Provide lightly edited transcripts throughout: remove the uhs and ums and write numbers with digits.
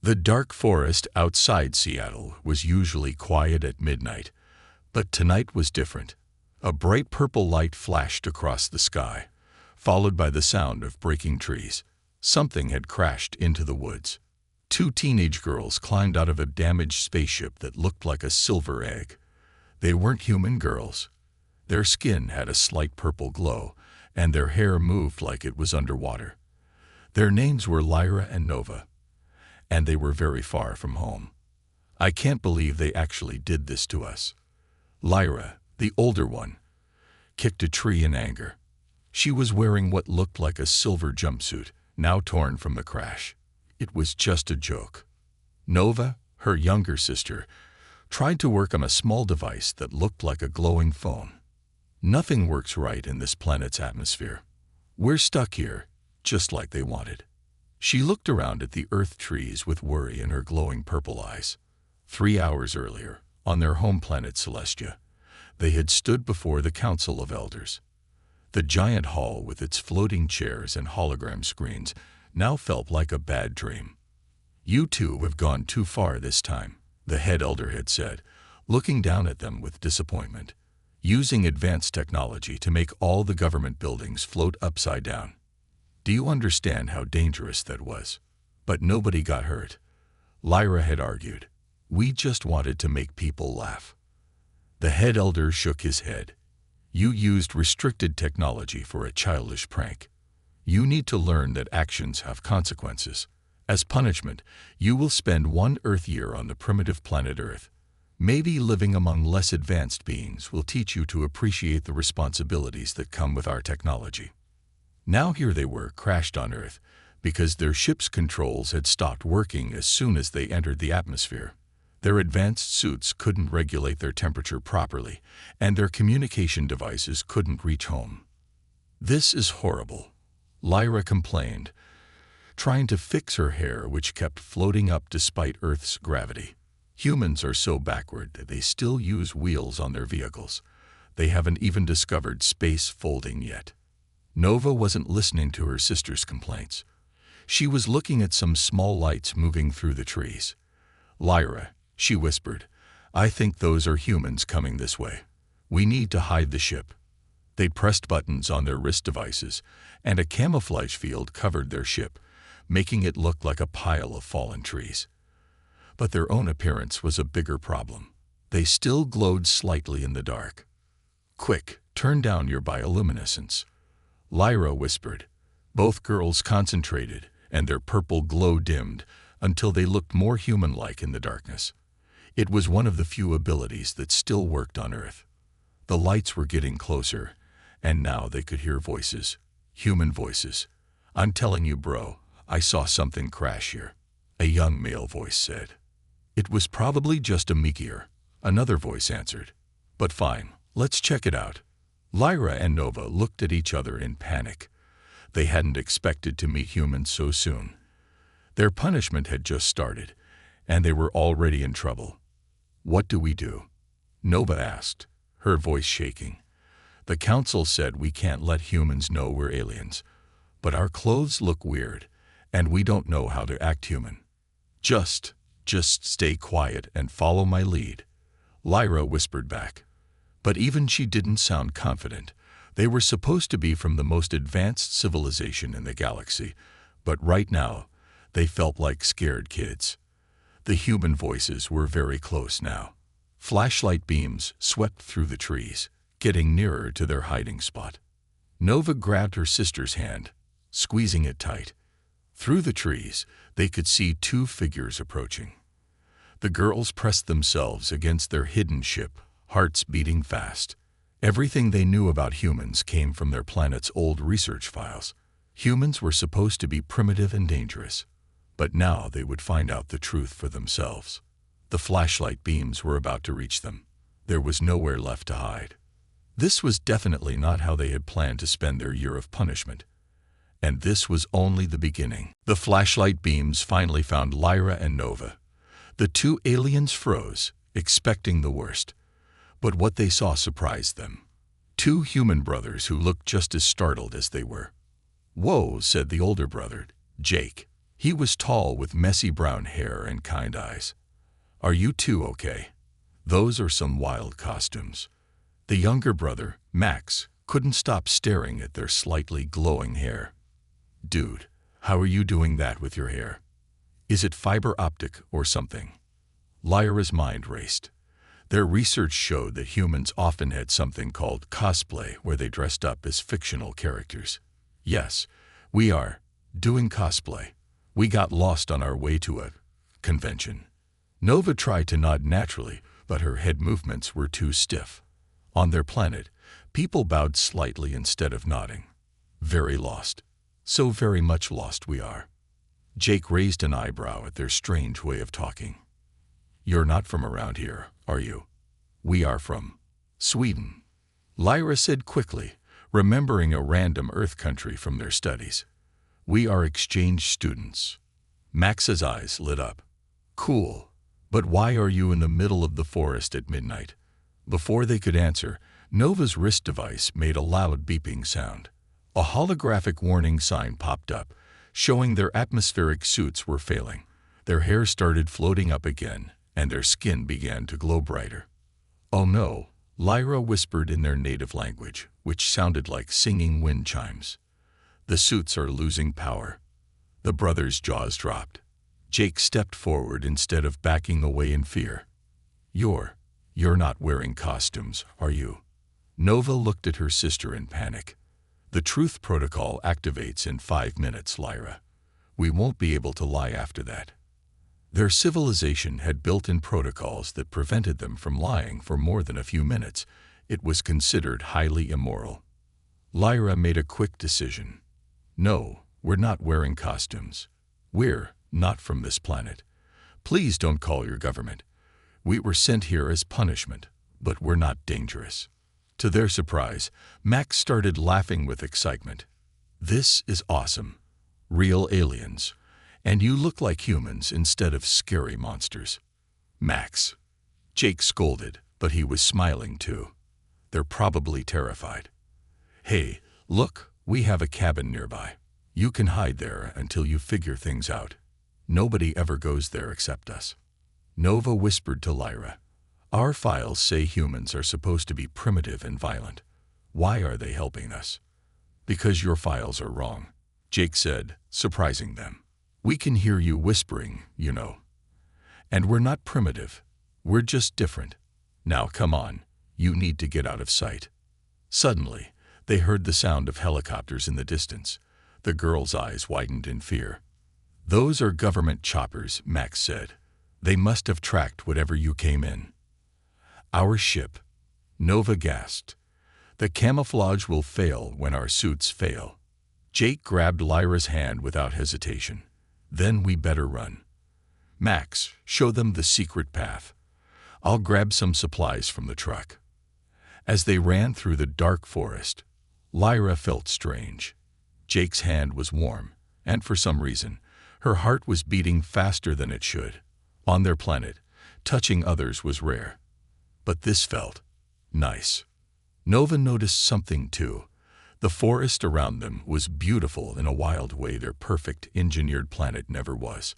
The dark forest outside Seattle was usually quiet at midnight, but tonight was different. A bright purple light flashed across the sky, followed by the sound of breaking trees. Something had crashed into the woods. Two teenage girls climbed out of a damaged spaceship that looked like a silver egg. They weren't human girls. Their skin had a slight purple glow, and their hair moved like it was underwater. Their names were Lyra and Nova, and they were very far from home. I can't believe they actually did this to us. Lyra, the older one, kicked a tree in anger. She was wearing what looked like a silver jumpsuit, now torn from the crash. It was just a joke. Nova, her younger sister, tried to work on a small device that looked like a glowing phone. Nothing works right in this planet's atmosphere. We're stuck here, just like they wanted. She looked around at the earth trees with worry in her glowing purple eyes. 3 hours earlier, on their home planet Celestia, they had stood before the Council of Elders. The giant hall with its floating chairs and hologram screens now felt like a bad dream. "You two have gone too far this time," the head elder had said, looking down at them with disappointment. "Using advanced technology to make all the government buildings float upside down. Do you understand how dangerous that was?" "But nobody got hurt," Lyra had argued. "We just wanted to make people laugh." The head elder shook his head. "You used restricted technology for a childish prank. You need to learn that actions have consequences. As punishment, you will spend 1 Earth year on the primitive planet Earth. Maybe living among less advanced beings will teach you to appreciate the responsibilities that come with our technology." Now here they were, crashed on Earth, because their ship's controls had stopped working as soon as they entered the atmosphere. Their advanced suits couldn't regulate their temperature properly, and their communication devices couldn't reach home. "This is horrible," Lyra complained, trying to fix her hair which kept floating up despite Earth's gravity. "Humans are so backward that they still use wheels on their vehicles. They haven't even discovered space folding yet." Nova wasn't listening to her sister's complaints. She was looking at some small lights moving through the trees. "Lyra," she whispered, "I think those are humans coming this way. We need to hide the ship." They pressed buttons on their wrist devices, and a camouflage field covered their ship, making it look like a pile of fallen trees. But their own appearance was a bigger problem. They still glowed slightly in the dark. "Quick, turn down your bioluminescence," Lyra whispered. Both girls concentrated, and their purple glow dimmed until they looked more human-like in the darkness. It was one of the few abilities that still worked on Earth. The lights were getting closer, and now they could hear voices. Human voices. "I'm telling you, bro, I saw something crash here," a young male voice said. "It was probably just a meteor," another voice answered. "But fine, let's check it out." Lyra and Nova looked at each other in panic. They hadn't expected to meet humans so soon. Their punishment had just started, and they were already in trouble. "What do we do?" Nova asked, her voice shaking. "The council said we can't let humans know we're aliens, but our clothes look weird, and we don't know how to act human." Just stay quiet and follow my lead," Lyra whispered back. But even she didn't sound confident. They were supposed to be from the most advanced civilization in the galaxy, but right now, they felt like scared kids. The human voices were very close now. Flashlight beams swept through the trees, getting nearer to their hiding spot. Nova grabbed her sister's hand, squeezing it tight. Through the trees, they could see 2 figures approaching. The girls pressed themselves against their hidden ship, hearts beating fast. Everything they knew about humans came from their planet's old research files. Humans were supposed to be primitive and dangerous, but now they would find out the truth for themselves. The flashlight beams were about to reach them. There was nowhere left to hide. This was definitely not how they had planned to spend their year of punishment. And this was only the beginning. The flashlight beams finally found Lyra and Nova. The 2 aliens froze, expecting the worst. But what they saw surprised them. 2 human brothers who looked just as startled as they were. "Whoa," said the older brother, Jake. He was tall with messy brown hair and kind eyes. "Are you two okay? Those are some wild costumes." The younger brother, Max, couldn't stop staring at their slightly glowing hair. "Dude, how are you doing that with your hair? Is it fiber optic or something?" Lyra's mind raced. Their research showed that humans often had something called cosplay, where they dressed up as fictional characters. "Yes, we are doing cosplay. We got lost on our way to a convention." Nova tried to nod naturally, but her head movements were too stiff. On their planet, people bowed slightly instead of nodding. "Very lost. So very much lost we are." Jake raised an eyebrow at their strange way of talking. "You're not from around here, are you?" "We are from Sweden," Lyra said quickly, remembering a random Earth country from their studies. "We are exchange students." Max's eyes lit up. "Cool. But why are you in the middle of the forest at midnight?" Before they could answer, Nova's wrist device made a loud beeping sound. A holographic warning sign popped up, showing their atmospheric suits were failing. Their hair started floating up again, and their skin began to glow brighter. "Oh no," Lyra whispered in their native language, which sounded like singing wind chimes. "The suits are losing power." The brothers' jaws dropped. Jake stepped forward instead of backing away in fear. You're not wearing costumes, are you?" Nova looked at her sister in panic. "The truth protocol activates in 5 minutes, Lyra. We won't be able to lie after that." Their civilization had built-in protocols that prevented them from lying for more than a few minutes. It was considered highly immoral. Lyra made a quick decision. "No, we're not wearing costumes. We're not from this planet. Please don't call your government. We were sent here as punishment, but we're not dangerous." To their surprise, Max started laughing with excitement. "This is awesome. Real aliens. And you look like humans instead of scary monsters." "Max." Jake scolded, but he was smiling too. "They're probably terrified." "Hey, look, we have a cabin nearby. You can hide there until you figure things out. Nobody ever goes there except us." Nova whispered to Lyra. "Our files say humans are supposed to be primitive and violent. Why are they helping us?" "Because your files are wrong," Jake said, surprising them. "We can hear you whispering, you know. And we're not primitive. We're just different. Now come on, you need to get out of sight." Suddenly, they heard the sound of helicopters in the distance. The girl's eyes widened in fear. "Those are government choppers," Max said. "They must have tracked whatever you came in." "Our ship," Nova gasped. "The camouflage will fail when our suits fail." Jake grabbed Lyra's hand without hesitation. "Then we better run. Max, show them the secret path. I'll grab some supplies from the truck." As they ran through the dark forest, Lyra felt strange. Jake's hand was warm, and for some reason, her heart was beating faster than it should. On their planet, touching others was rare. But this felt nice. Nova noticed something too. The forest around them was beautiful in a wild way their perfect engineered planet never was.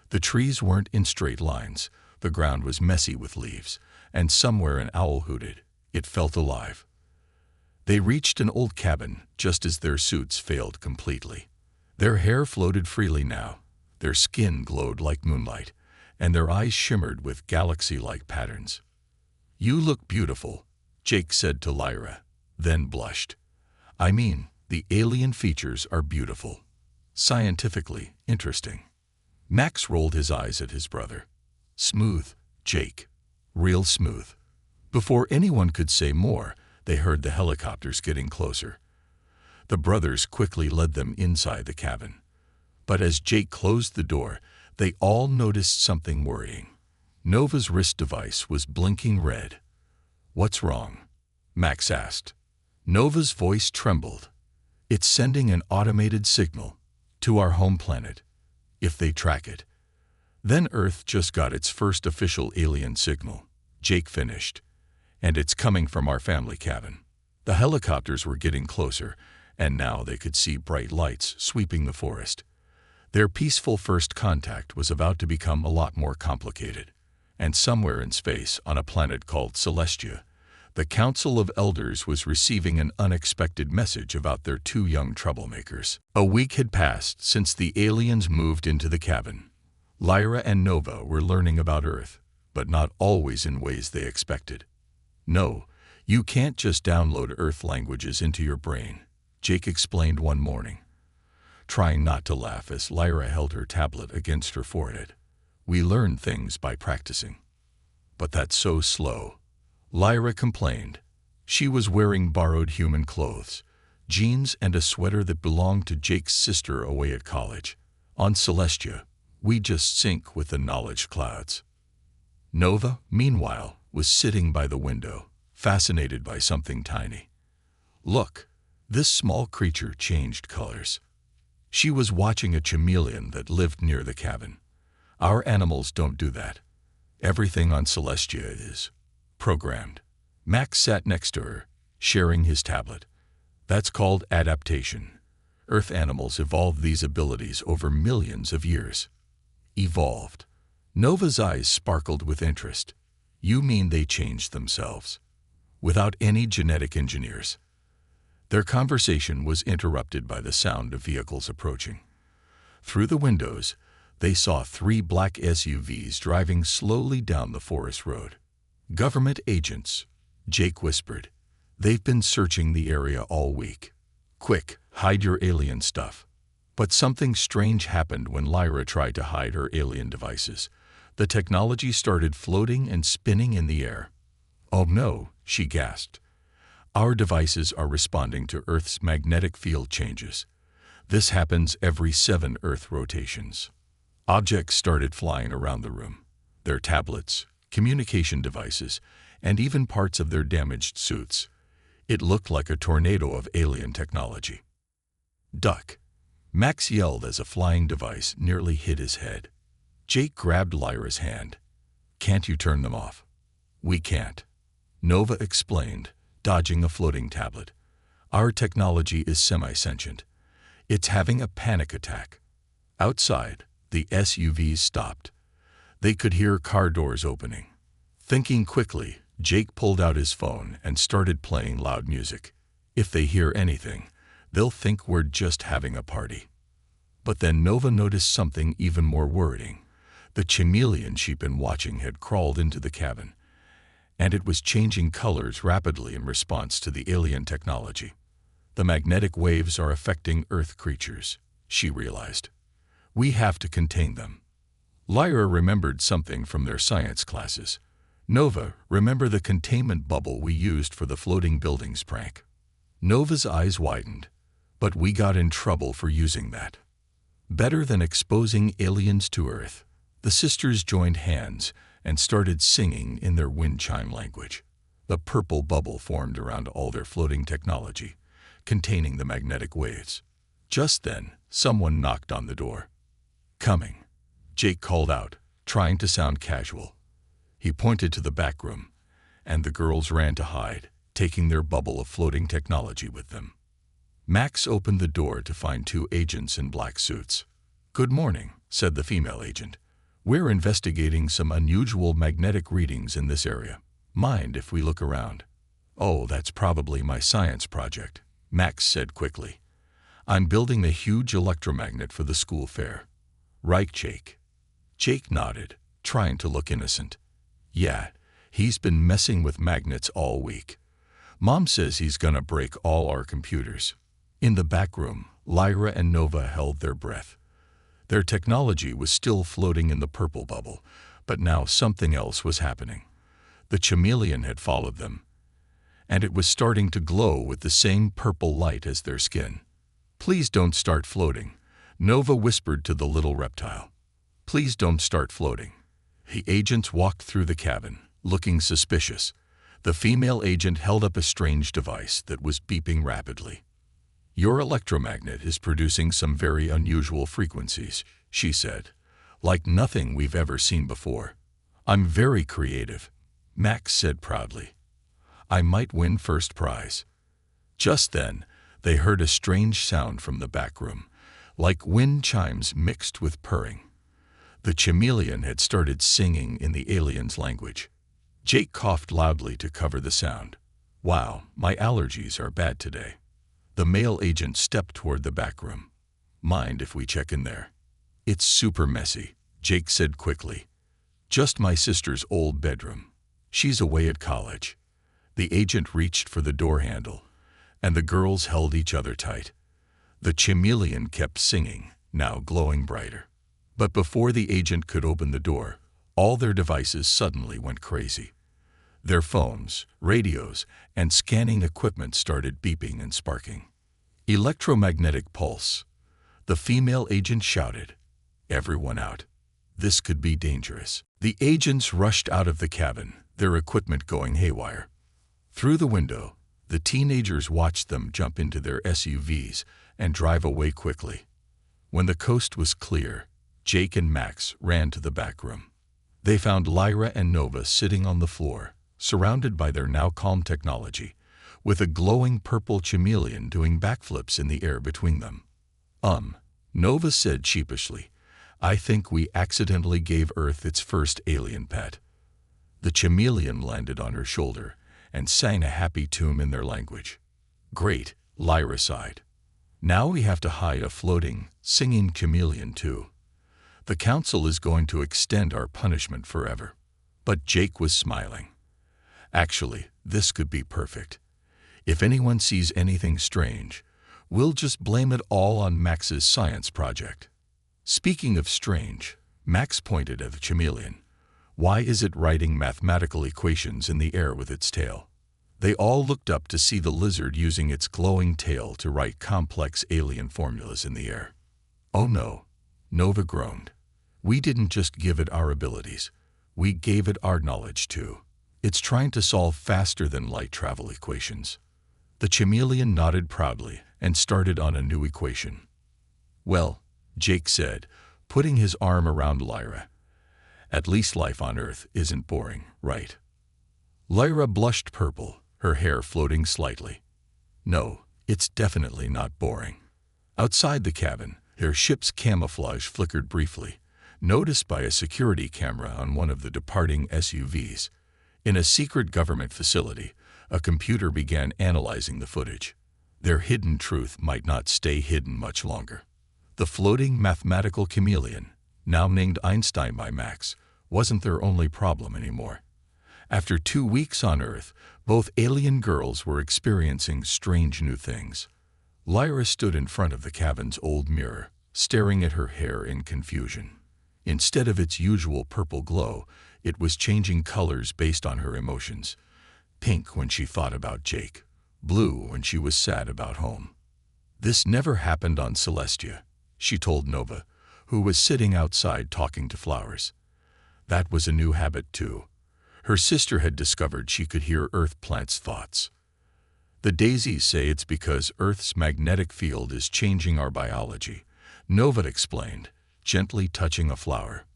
The trees weren't in straight lines, the ground was messy with leaves, and somewhere an owl hooted. It felt alive. They reached an old cabin just as their suits failed completely. Their hair floated freely now, their skin glowed like moonlight, and their eyes shimmered with galaxy-like patterns. "You look beautiful," Jake said to Lyra, then blushed. "I mean, the alien features are beautiful. Scientifically interesting." Max rolled his eyes at his brother. "Smooth, Jake. Real smooth." Before anyone could say more, they heard the helicopters getting closer. The brothers quickly led them inside the cabin. But as Jake closed the door, they all noticed something worrying. Nova's wrist device was blinking red. "What's wrong?" Max asked. Nova's voice trembled. "It's sending an automated signal to our home planet. If they track it." "Then Earth just got its first official alien signal," Jake finished. "And it's coming from our family cabin." The helicopters were getting closer, and now they could see bright lights sweeping the forest. Their peaceful first contact was about to become a lot more complicated. And somewhere in space, on a planet called Celestia, the Council of Elders was receiving an unexpected message about their two young troublemakers. A week had passed since the aliens moved into the cabin. Lyra and Nova were learning about Earth, but not always in ways they expected. "No, you can't just download Earth languages into your brain," Jake explained one morning, trying not to laugh as Lyra held her tablet against her forehead. "We learn things by practicing." "But that's so slow," Lyra complained. She was wearing borrowed human clothes, jeans and a sweater that belonged to Jake's sister away at college. "On Celestia, we just sync with the knowledge clouds." Nova, meanwhile, was sitting by the window, fascinated by something tiny. "Look, this small creature changed colors." She was watching a chameleon that lived near the cabin. "Our animals don't do that. Everything on Celestia is programmed." Max sat next to her, sharing his tablet. "That's called adaptation. Earth animals evolved these abilities over millions of years." "Evolved?" Nova's eyes sparkled with interest. "You mean they changed themselves, without any genetic engineers?" Their conversation was interrupted by the sound of vehicles approaching. Through the windows, they saw 3 black SUVs driving slowly down the forest road. "Government agents," Jake whispered. "They've been searching the area all week. Quick, hide your alien stuff." But something strange happened when Lyra tried to hide her alien devices. The technology started floating and spinning in the air. "Oh no," she gasped. "Our devices are responding to Earth's magnetic field changes. This happens every 7 Earth rotations." Objects started flying around the room. Their tablets, communication devices, and even parts of their damaged suits. It looked like a tornado of alien technology. "Duck!" Max yelled as a flying device nearly hit his head. Jake grabbed Lyra's hand. "Can't you turn them off?" "We can't," Nova explained, dodging a floating tablet. "Our technology is semi-sentient. It's having a panic attack." Outside, the SUVs stopped. They could hear car doors opening. Thinking quickly, Jake pulled out his phone and started playing loud music. "If they hear anything, they'll think we're just having a party." But then Nova noticed something even more worrying. The chameleon she'd been watching had crawled into the cabin, and it was changing colors rapidly in response to the alien technology. "The magnetic waves are affecting Earth creatures," she realized. "We have to contain them." Lyra remembered something from their science classes. "Nova, remember the containment bubble we used for the floating buildings prank?" Nova's eyes widened. "But we got in trouble for using that." Better than exposing aliens to Earth, the sisters joined hands and started singing in their wind chime language. The purple bubble formed around all their floating technology, containing the magnetic waves. Just then, someone knocked on the door. "Coming," Jake called out, trying to sound casual. He pointed to the back room, and the girls ran to hide, taking their bubble of floating technology with them. Max opened the door to find 2 agents in black suits. "Good morning," said the female agent. "We're investigating some unusual magnetic readings in this area. Mind if we look around?" "Oh, that's probably my science project," Max said quickly. "I'm building a huge electromagnet for the school fair." "Right, Jake?" Jake nodded, trying to look innocent. "Yeah, he's been messing with magnets all week. Mom says he's gonna break all our computers." In the back room, Lyra and Nova held their breath. Their technology was still floating in the purple bubble, but now something else was happening. The chameleon had followed them, and it was starting to glow with the same purple light as their skin. "Please don't start floating," Nova whispered to the little reptile. "Please don't start floating." The agents walked through the cabin, looking suspicious. The female agent held up a strange device that was beeping rapidly. "Your electromagnet is producing some very unusual frequencies," she said, "like nothing we've ever seen before." "I'm very creative," Max said proudly. "I might win first prize." Just then, they heard a strange sound from the back room, like wind chimes mixed with purring. The chameleon had started singing in the alien's language. Jake coughed loudly to cover the sound. "Wow, my allergies are bad today." The male agent stepped toward the back room. "Mind if we check in there?" "It's super messy," Jake said quickly. "Just my sister's old bedroom. She's away at college." The agent reached for the door handle, and the girls held each other tight. The chameleon kept singing, now glowing brighter. But before the agent could open the door, all their devices suddenly went crazy. Their phones, radios, and scanning equipment started beeping and sparking. "Electromagnetic pulse." The female agent shouted. "Everyone out. This could be dangerous." The agents rushed out of the cabin, their equipment going haywire. Through the window, the teenagers watched them jump into their SUVs and drive away quickly. When the coast was clear, Jake and Max ran to the back room. They found Lyra and Nova sitting on the floor, surrounded by their now calm technology, with a glowing purple chameleon doing backflips in the air between them. Nova said sheepishly, "I think we accidentally gave Earth its first alien pet." The chameleon landed on her shoulder and sang a happy tune in their language. "Great," Lyra sighed. "Now we have to hide a floating, singing chameleon too. The council is going to extend our punishment forever." But Jake was smiling. "Actually, this could be perfect. If anyone sees anything strange, we'll just blame it all on Max's science project." Speaking of strange, Max pointed at the chameleon. "Why is it writing mathematical equations in the air with its tail?" They all looked up to see the lizard using its glowing tail to write complex alien formulas in the air. "Oh no," Nova groaned. "We didn't just give it our abilities. We gave it our knowledge too. It's trying to solve faster-than-light travel equations." The chameleon nodded proudly and started on a new equation. "Well," Jake said, putting his arm around Lyra, "at least life on Earth isn't boring, right?" Lyra blushed purple, her hair floating slightly. "No, it's definitely not boring." Outside the cabin, their ship's camouflage flickered briefly, noticed by a security camera on one of the departing SUVs. In a secret government facility, a computer began analyzing the footage. Their hidden truth might not stay hidden much longer. The floating mathematical chameleon, now named Einstein by Max, wasn't their only problem anymore. After 2 weeks on Earth, both alien girls were experiencing strange new things. Lyra stood in front of the cabin's old mirror, staring at her hair in confusion. Instead of its usual purple glow, it was changing colors based on her emotions. Pink when she thought about Jake, blue when she was sad about home. "This never happened on Celestia," she told Nova, who was sitting outside talking to flowers. That was a new habit too. Her sister had discovered she could hear Earth plants' thoughts. "The daisies say it's because Earth's magnetic field is changing our biology," Nova explained, gently touching a flower.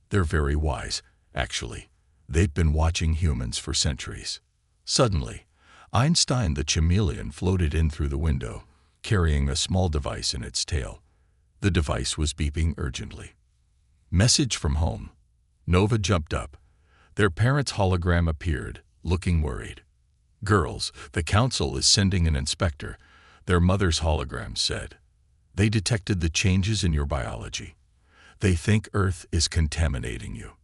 "They're very wise, actually. They've been watching humans for centuries." Suddenly, Einstein the chameleon floated in through the window, carrying a small device in its tail. The device was beeping urgently. "Message from home." Nova jumped up. Their parents' hologram appeared, looking worried. "Girls, the council is sending an inspector," their mother's hologram said. "They detected the changes in your biology. They think Earth is contaminating you."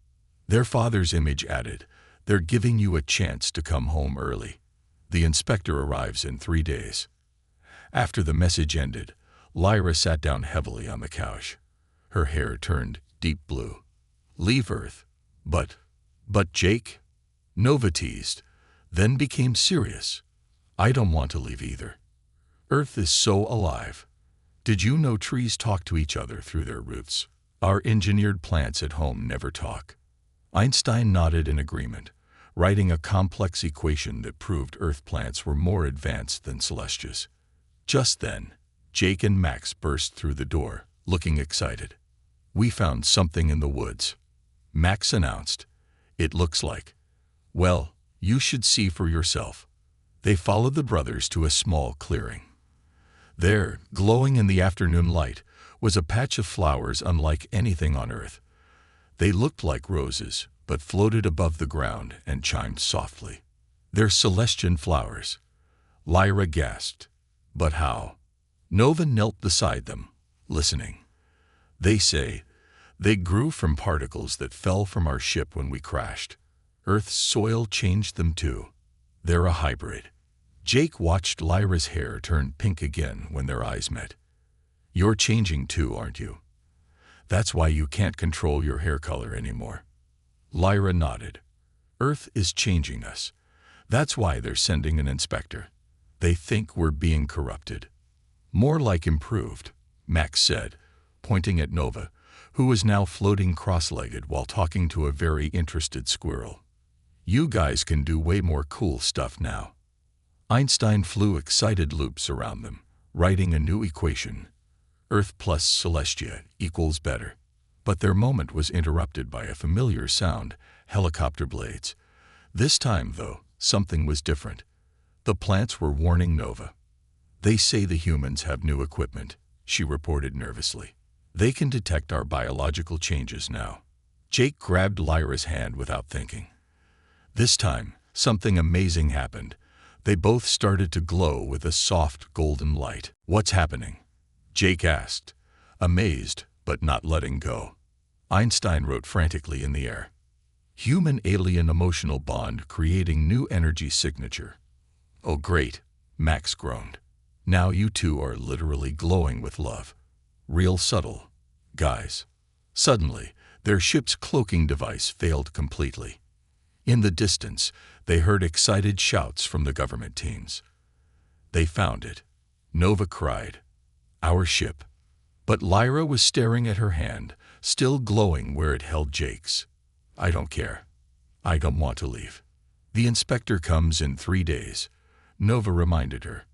Their father's image added, "They're giving you a chance to come home early. The inspector arrives in 3 days." After the message ended, Lyra sat down heavily on the couch. Her hair turned deep blue. "Leave Earth." But Jake?" Nova teased, then became serious. "I don't want to leave either. Earth is so alive. Did you know trees talk to each other through their roots? Our engineered plants at home never talk." Einstein nodded in agreement, writing a complex equation that proved Earth plants were more advanced than Celestia's. Just then, Jake and Max burst through the door, looking excited. "We found something in the woods," Max announced. "It looks like... well, you should see for yourself." They followed the brothers to a small clearing. There, glowing in the afternoon light, was a patch of flowers unlike anything on Earth. They looked like roses, but floated above the ground and chimed softly. "They're Celestian flowers." Lyra gasped. "But how?" Nova knelt beside them, listening. "They say they grew from particles that fell from our ship when we crashed. Earth's soil changed them too. They're a hybrid." Jake watched Lyra's hair turn pink again when their eyes met. "You're changing too, aren't you? That's why you can't control your hair color anymore." Lyra nodded. "Earth is changing us. That's why they're sending an inspector. They think we're being corrupted." "More like improved," Max said, pointing at Nova, who was now floating cross-legged while talking to a very interested squirrel. "You guys can do way more cool stuff now." Einstein flew excited loops around them, writing a new equation. Earth plus Celestia equals better. But their moment was interrupted by a familiar sound, helicopter blades. This time, though, something was different. The plants were warning Nova. "They say the humans have new equipment," she reported nervously. "They can detect our biological changes now." Jake grabbed Lyra's hand without thinking. This time, something amazing happened. They both started to glow with a soft golden light. "What's happening?" Jake asked, amazed but not letting go. Einstein wrote frantically in the air. "Human-alien emotional bond creating new energy signature." "Oh great," Max groaned. "Now you two are literally glowing with love. Real subtle, guys." Suddenly, their ship's cloaking device failed completely. In the distance, they heard excited shouts from the government teams. "They found it," Nova cried. "Our ship." But Lyra was staring at her hand, still glowing where it held Jake's. "I don't care. I don't want to leave. The inspector comes in 3 days," Nova reminded her.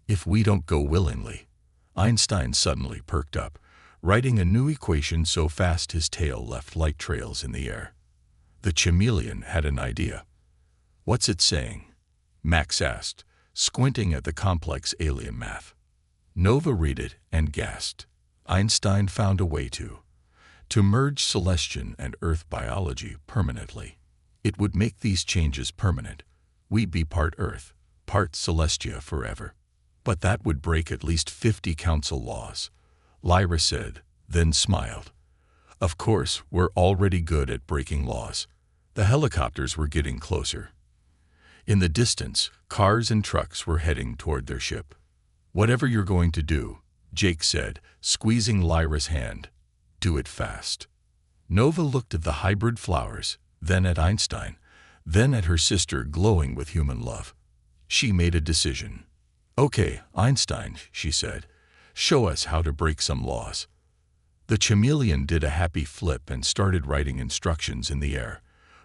"If we don't go willingly." Einstein suddenly perked up, writing a new equation so fast his tail left light trails in the air. The chameleon had an idea. "What's it saying?" Max asked, squinting at the complex alien math. Nova read it and gasped. Einstein found a way to merge Celestian and Earth biology permanently. It would make these changes permanent. We'd be part Earth, part Celestia forever. "But that would break at least 50 council laws," Lyra said, then smiled. "Of course, we're already good at breaking laws." The helicopters were getting closer. In the distance, cars and trucks were heading toward their ship. "Whatever you're going to do," Jake said, squeezing Lyra's hand, "do it fast." Nova looked at the hybrid flowers, then at Einstein, then at her sister glowing with human love. She made a decision. "Okay, Einstein," she said, "show us how to break some laws." The chameleon did a happy flip and started writing instructions in the air,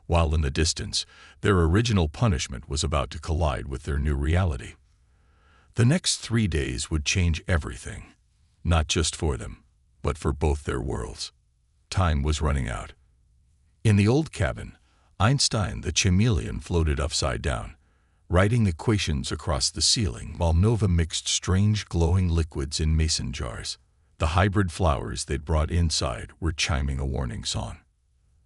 while in the distance, their original punishment was about to collide with their new reality. The next 3 days would change everything, not just for them, but for both their worlds. Time was running out. In the old cabin, Einstein the chameleon floated upside down, writing equations across the ceiling while Nova mixed strange glowing liquids in mason jars. The hybrid flowers they'd brought inside were chiming a warning song.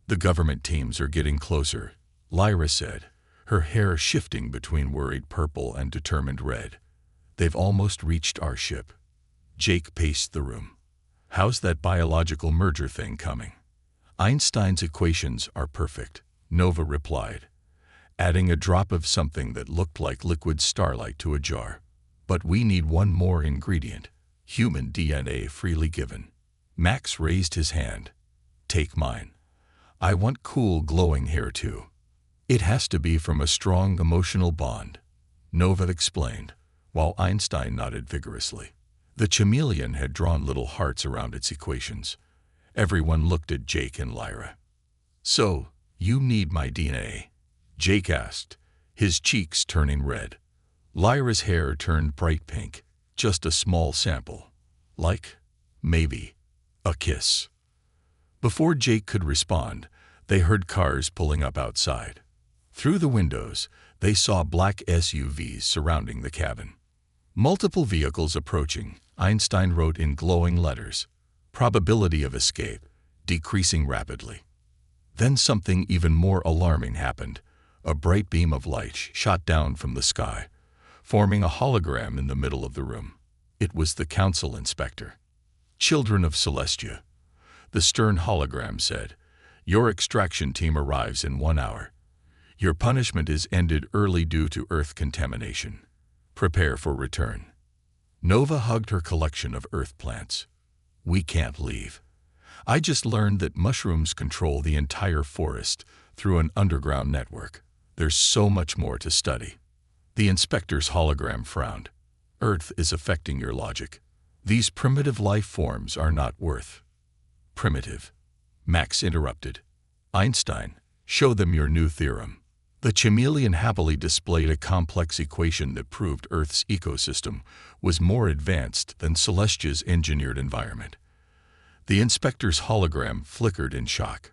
"The government teams are getting closer," Lyra said, her hair shifting between worried purple and determined red. "They've almost reached our ship." Jake paced the room. "How's that biological merger thing coming?" "Einstein's equations are perfect," Nova replied, adding a drop of something that looked like liquid starlight to a jar. "But we need one more ingredient, human DNA freely given." Max raised his hand. "Take mine. I want cool glowing hair too." "It has to be from a strong emotional bond," Nova explained, while Einstein nodded vigorously. The chameleon had drawn little hearts around its equations. Everyone looked at Jake and Lyra. "So, you need my DNA?" Jake asked, his cheeks turning red. Lyra's hair turned bright pink, just a small sample. Like, maybe, a kiss. Before Jake could respond, they heard cars pulling up outside. Through the windows, they saw black SUVs surrounding the cabin. "Multiple vehicles approaching," Einstein wrote in glowing letters. probability of escape decreasing rapidly. Then something even more alarming happened. A bright beam of light shot down from the sky, forming a hologram in the middle of the room. It was the council inspector. "Children of Celestia," the stern hologram said, "your extraction team arrives in 1 hour. Your punishment is ended early due to Earth contamination. Prepare for return." Nova hugged her collection of Earth plants. "We can't leave. I just learned that mushrooms control the entire forest through an underground network. There's so much more to study." The inspector's hologram frowned. "Earth is affecting your logic. These primitive life forms are not worth." "Primitive," Max interrupted. "Einstein, show them your new theorem." The chameleon happily displayed a complex equation that proved Earth's ecosystem was more advanced than Celestia's engineered environment. The inspector's hologram flickered in shock.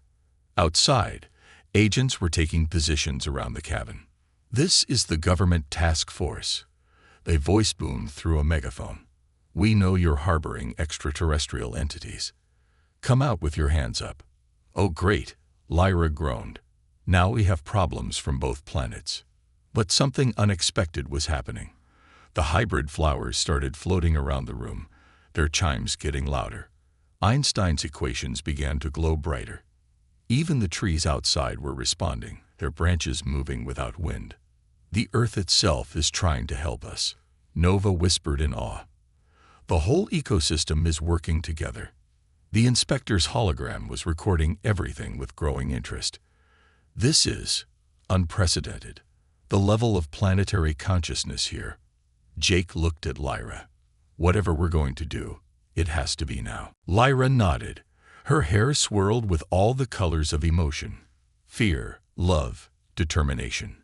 Outside, agents were taking positions around the cabin. "This is the government task force," they voice boomed through a megaphone. "We know you're harboring extraterrestrial entities. Come out with your hands up." "Oh great," Lyra groaned. "Now we have problems from both planets." But something unexpected was happening. The hybrid flowers started floating around the room, their chimes getting louder. Einstein's equations began to glow brighter. Even the trees outside were responding, their branches moving without wind. "The Earth itself is trying to help us," Nova whispered in awe. "The whole ecosystem is working together." The inspector's hologram was recording everything with growing interest. "This is unprecedented. The level of planetary consciousness here." Jake looked at Lyra. "Whatever we're going to do, it has to be now." Lyra nodded. Her hair swirled with all the colors of emotion: fear, love, determination.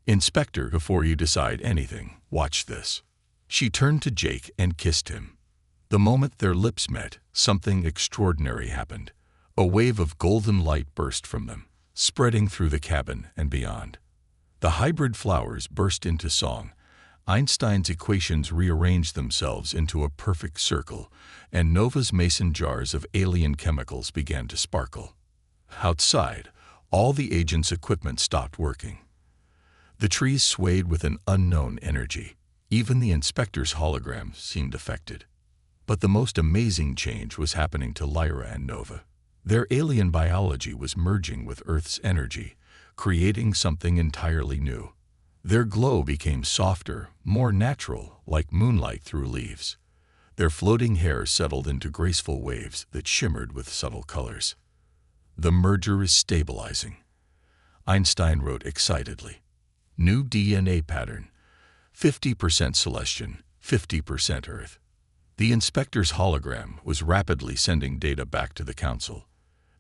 "Inspector, before you decide anything, watch this." She turned to Jake and kissed him. The moment their lips met, something extraordinary happened. A wave of golden light burst from them, spreading through the cabin and beyond. The hybrid flowers burst into song. Einstein's equations rearranged themselves into a perfect circle, and Nova's mason jars of alien chemicals began to sparkle. Outside, all the agents' equipment stopped working. The trees swayed with an unknown energy. Even the inspector's hologram seemed affected. But the most amazing change was happening to Lyra and Nova. Their alien biology was merging with Earth's energy, creating something entirely new. Their glow became softer, more natural, like moonlight through leaves. Their floating hair settled into graceful waves that shimmered with subtle colors. "The merger is stabilizing," Einstein wrote excitedly. "New DNA pattern, 50% Celestian, 50% Earth." The inspector's hologram was rapidly sending data back to the council.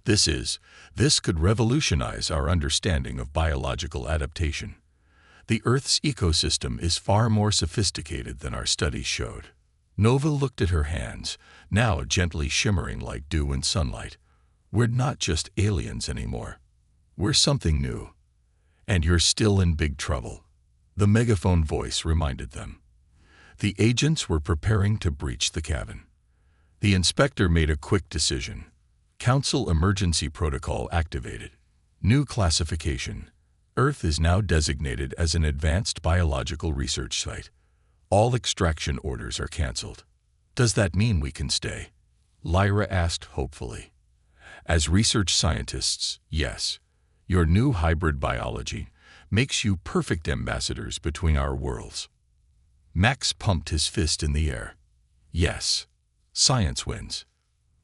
This could revolutionize our understanding of biological adaptation. The Earth's ecosystem is far more sophisticated than our studies showed." Nova looked at her hands, now gently shimmering like dew in sunlight. "We're not just aliens anymore. We're something new. And you're still in big trouble," the megaphone voice reminded them. The agents were preparing to breach the cabin. The inspector made a quick decision. Council emergency protocol activated. New classification. Earth is now designated as an advanced biological research site. All extraction orders are canceled. "Does that mean we can stay?" Lyra asked hopefully. "As research scientists, yes. Your new hybrid biology makes you perfect ambassadors between our worlds." Max pumped his fist in the air. Yes, science wins.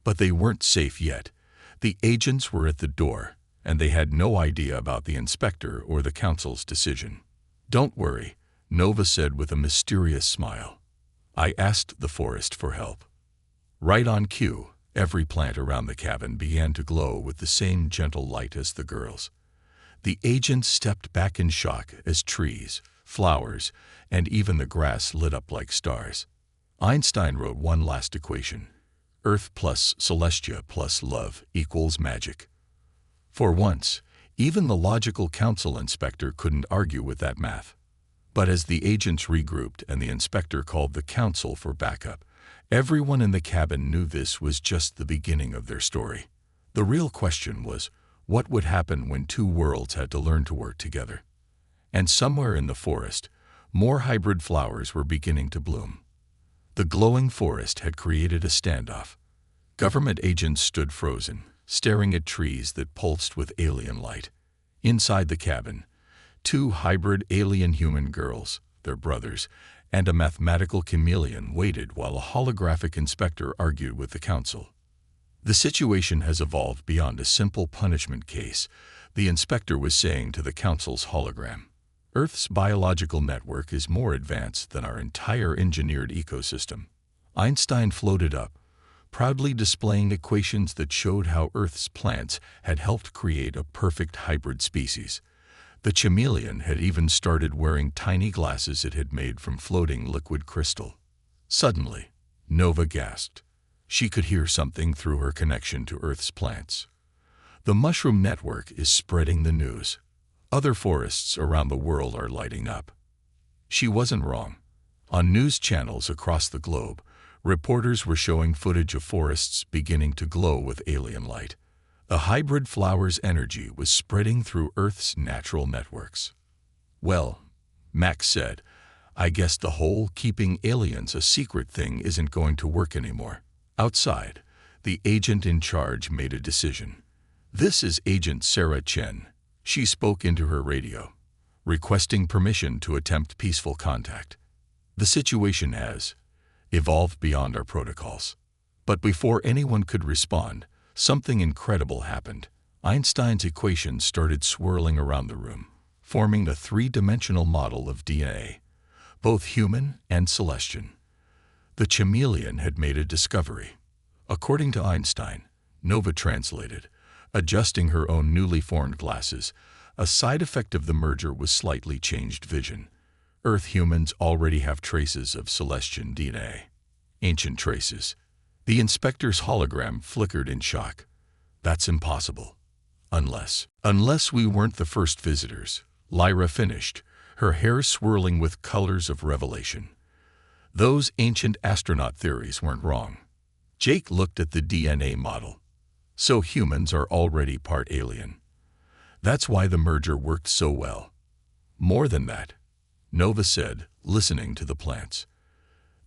But they weren't safe yet. The agents were at the door, and they had no idea about the inspector or the council's decision. "Don't worry," Nova said with a mysterious smile. "I asked the forest for help." Right on cue, every plant around the cabin began to glow with the same gentle light as the girls. The agents stepped back in shock as trees, flowers, and even the grass lit up like stars. Einstein wrote one last equation: Earth plus Celestia plus love equals magic. For once, even the logical council inspector couldn't argue with that math. But as the agents regrouped and the inspector called the council for backup, Everyone in the cabin knew this was just the beginning of their story. The real question was, what would happen when two worlds had to learn to work together? And somewhere in the forest, more hybrid flowers were beginning to bloom. The glowing forest had created a standoff. Government agents stood frozen, staring at trees that pulsed with alien light. Inside the cabin, two hybrid alien-human girls, their brothers, and a mathematical chameleon waited while a holographic inspector argued with the council. The situation has evolved beyond a simple punishment case, the inspector was saying to the council's hologram. Earth's biological network is more advanced than our entire engineered ecosystem. Einstein floated up, proudly displaying equations that showed how Earth's plants had helped create a perfect hybrid species. The chameleon had even started wearing tiny glasses it had made from floating liquid crystal. Suddenly, Nova gasped. She could hear something through her connection to Earth's plants. The mushroom network is spreading the news. Other forests around the world are lighting up. She wasn't wrong. On news channels across the globe, reporters were showing footage of forests beginning to glow with alien light. The hybrid flower's energy was spreading through Earth's natural networks. Well, Max said, I guess the whole keeping aliens a secret thing isn't going to work anymore. Outside, the agent in charge made a decision. This is Agent Sarah Chen. She spoke into her radio, requesting permission to attempt peaceful contact. The situation has evolved beyond our protocols. But before anyone could respond, something incredible happened. Einstein's equations started swirling around the room, forming a three-dimensional model of DNA, both human and celestian. The chameleon had made a discovery. According to Einstein, Nova translated, adjusting her own newly formed glasses, a side effect of the merger was slightly changed vision. Earth humans already have traces of celestian DNA. Ancient traces. The inspector's hologram flickered in shock. That's impossible. Unless we weren't the first visitors, Lyra finished, her hair swirling with colors of revelation. Those ancient astronaut theories weren't wrong. Jake looked at the DNA model. So humans are already part alien. That's why the merger worked so well. More than that, Nova said, listening to the plants.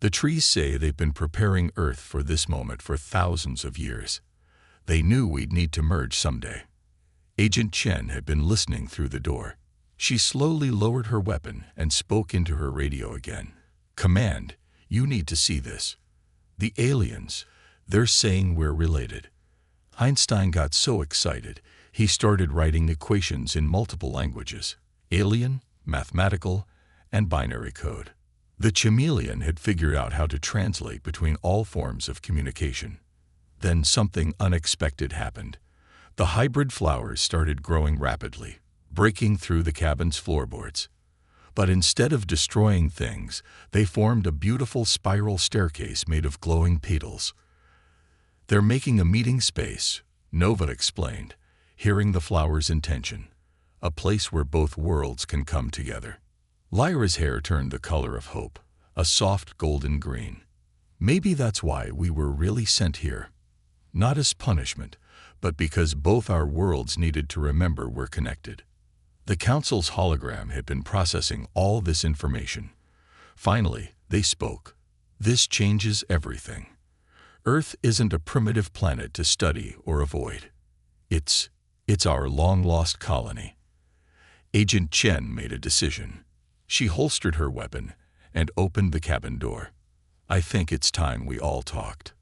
The trees say they've been preparing Earth for this moment for thousands of years. They knew we'd need to merge someday. Agent Chen had been listening through the door. She slowly lowered her weapon and spoke into her radio again. Command, you need to see this. The aliens, they're saying we're related. Einstein got so excited, he started writing equations in multiple languages: alien, mathematical, and binary code. The chameleon had figured out how to translate between all forms of communication. Then something unexpected happened. The hybrid flowers started growing rapidly, breaking through the cabin's floorboards. But instead of destroying things, they formed a beautiful spiral staircase made of glowing petals. They're making a meeting space, Nova explained, hearing the flower's intention. A place where both worlds can come together. Lyra's hair turned the color of hope, a soft golden green. Maybe that's why we were really sent here. Not as punishment, but because both our worlds needed to remember we're connected. The Council's hologram had been processing all this information. Finally, they spoke. This changes everything. Earth isn't a primitive planet to study or avoid. It's our long-lost colony. Agent Chen made a decision. She holstered her weapon and opened the cabin door. I think it's time we all talked.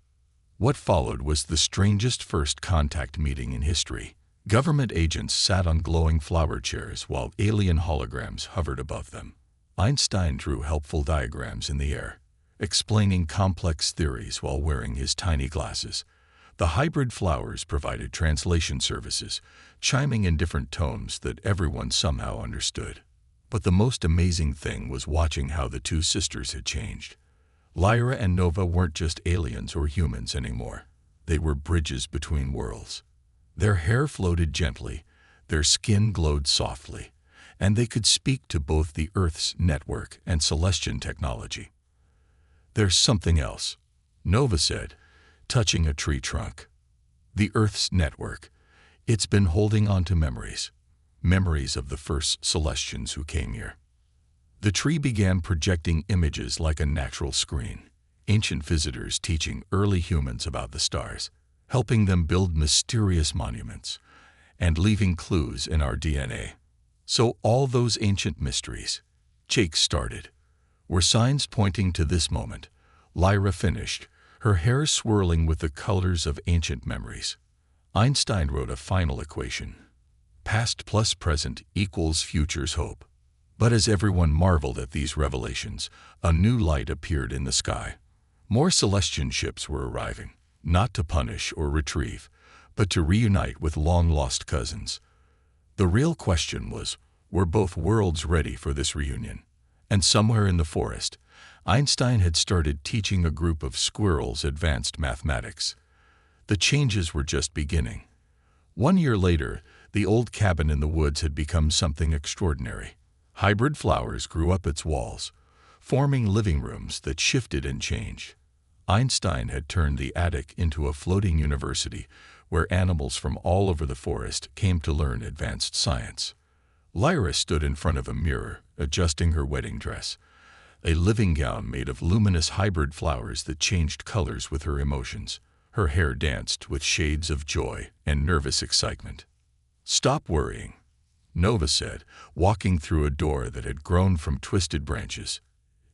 What followed was the strangest first contact meeting in history. Government agents sat on glowing flower chairs while alien holograms hovered above them. Einstein drew helpful diagrams in the air, explaining complex theories while wearing his tiny glasses. The hybrid flowers provided translation services, chiming in different tones that everyone somehow understood. But the most amazing thing was watching how the two sisters had changed. Lyra and Nova weren't just aliens or humans anymore. They were bridges between worlds. Their hair floated gently, their skin glowed softly, and they could speak to both the Earth's network and celestian technology. There's something else, Nova said, touching a tree trunk. The Earth's network. It's been holding on to memories. Memories of the first Celestians who came here. The tree began projecting images like a natural screen. Ancient visitors teaching early humans about the stars, helping them build mysterious monuments, and leaving clues in our DNA. So all those ancient mysteries, Jake started, were signs pointing to this moment. Lyra finished, her hair swirling with the colors of ancient memories. Einstein wrote a final equation. Past plus present equals future's hope. But as everyone marveled at these revelations, a new light appeared in the sky. More Celestian ships were arriving, not to punish or retrieve, but to reunite with long-lost cousins. The real question was, were both worlds ready for this reunion? And somewhere in the forest, Einstein had started teaching a group of squirrels advanced mathematics. The changes were just beginning. 1 year later, the old cabin in the woods had become something extraordinary. Hybrid flowers grew up its walls, forming living rooms that shifted and changed. Einstein had turned the attic into a floating university where animals from all over the forest came to learn advanced science. Lyra stood in front of a mirror, adjusting her wedding dress, a living gown made of luminous hybrid flowers that changed colors with her emotions. Her hair danced with shades of joy and nervous excitement. "Stop worrying," Nova said, walking through a door that had grown from twisted branches.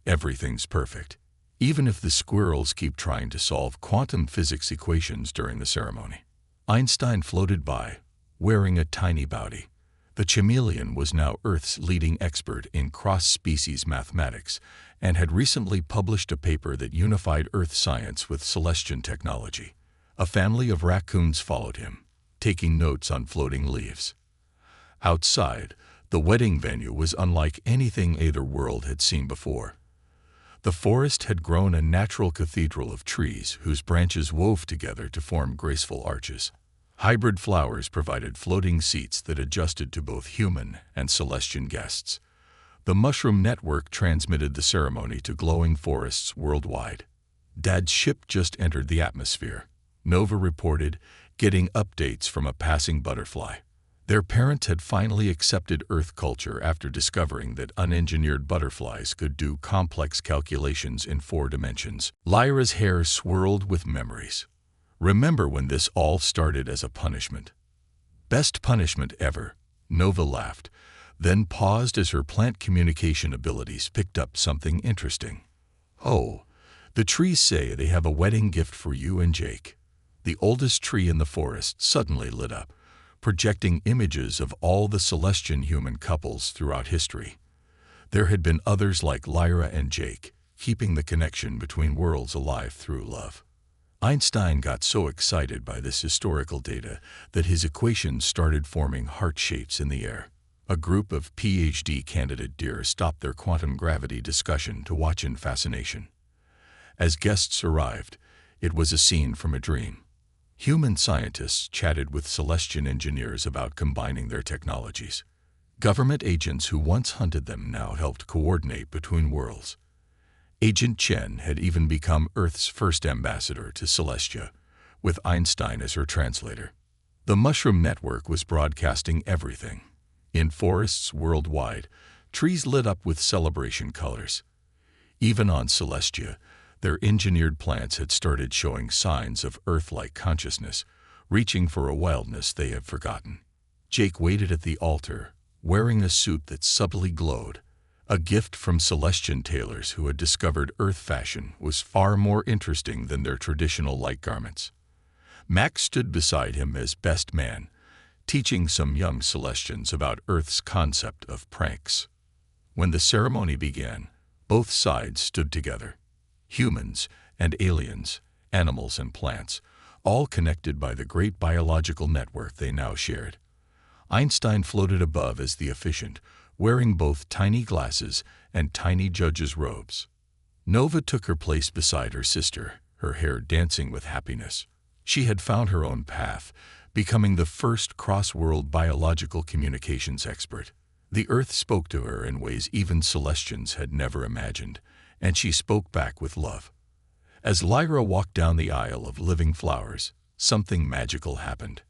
"Everything's perfect, even if the squirrels keep trying to solve quantum physics equations during the ceremony." Einstein floated by, wearing a tiny bounty. The chameleon was now Earth's leading expert in cross-species mathematics and had recently published a paper that unified Earth science with Celestian technology. A family of raccoons followed him, taking notes on floating leaves. Outside, the wedding venue was unlike anything either world had seen before. The forest had grown a natural cathedral of trees whose branches wove together to form graceful arches. Hybrid flowers provided floating seats that adjusted to both human and Celestian guests. The mushroom network transmitted the ceremony to glowing forests worldwide. "Dad's ship just entered the atmosphere," Nova reported, getting updates from a passing butterfly. Their parents had finally accepted Earth culture after discovering that unengineered butterflies could do complex calculations in 4 dimensions. Lyra's hair swirled with memories. "Remember when this all started as a punishment?" "Best punishment ever," Nova laughed, then paused as her plant communication abilities picked up something interesting. "Oh, the trees say they have a wedding gift for you and Jake." The oldest tree in the forest suddenly lit up, projecting images of all the Celestian human couples throughout history. There had been others like Lyra and Jake, keeping the connection between worlds alive through love. Einstein got so excited by this historical data that his equations started forming heart shapes in the air. A group of PhD candidate deer stopped their quantum gravity discussion to watch in fascination. As guests arrived, it was a scene from a dream. Human scientists chatted with Celestian engineers about combining their technologies. Government agents who once hunted them now helped coordinate between worlds. Agent Chen had even become Earth's first ambassador to Celestia, with Einstein as her translator. The mushroom network was broadcasting everything. In forests worldwide, trees lit up with celebration colors. Even on Celestia, their engineered plants had started showing signs of Earth-like consciousness, reaching for a wildness they had forgotten. Jake waited at the altar, wearing a suit that subtly glowed. A gift from Celestian tailors who had discovered Earth fashion was far more interesting than their traditional light garments. Max stood beside him as best man, teaching some young Celestians about Earth's concept of pranks. When the ceremony began, both sides stood together. Humans and aliens, animals and plants, all connected by the great biological network they now shared. Einstein floated above as the officiant, wearing both tiny glasses and tiny judge's robes. Nova took her place beside her sister, her hair dancing with happiness. She had found her own path, becoming the first cross-world biological communications expert. The Earth spoke to her in ways even Celestians had never imagined, and she spoke back with love. As Lyra walked down the aisle of living flowers, something magical happened.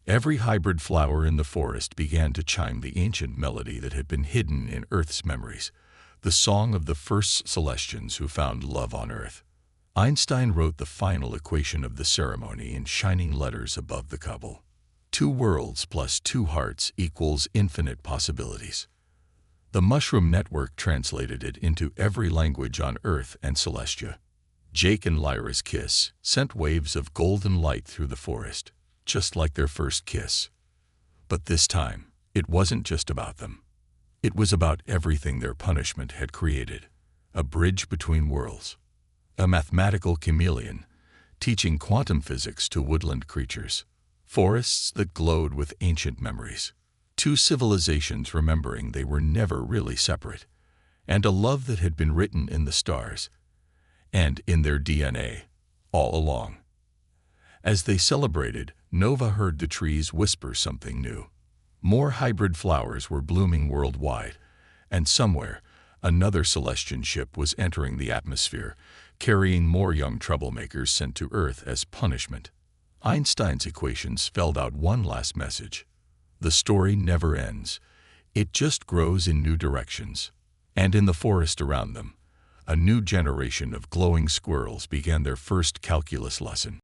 Every hybrid flower in the forest began to chime the ancient melody that had been hidden in Earth's memories, the song of the first Celestians who found love on Earth. Einstein wrote the final equation of the ceremony in shining letters above the couple. 2 worlds plus 2 hearts equals infinite possibilities. The mushroom network translated it into every language on Earth and Celestia. Jake and Lyra's kiss sent waves of golden light through the forest, just like their first kiss. But this time, it wasn't just about them. It was about everything their punishment had created, a bridge between worlds. A mathematical chameleon, teaching quantum physics to woodland creatures. Forests that glowed with ancient memories. 2 civilizations remembering they were never really separate. And a love that had been written in the stars and in their DNA all along. As they celebrated, Nova heard the trees whisper something new. More hybrid flowers were blooming worldwide, and somewhere, another Celestian ship was entering the atmosphere, carrying more young troublemakers sent to Earth as punishment. Einstein's equations spelled out one last message. The story never ends. It just grows in new directions. And in the forest around them, a new generation of glowing squirrels began their first calculus lesson.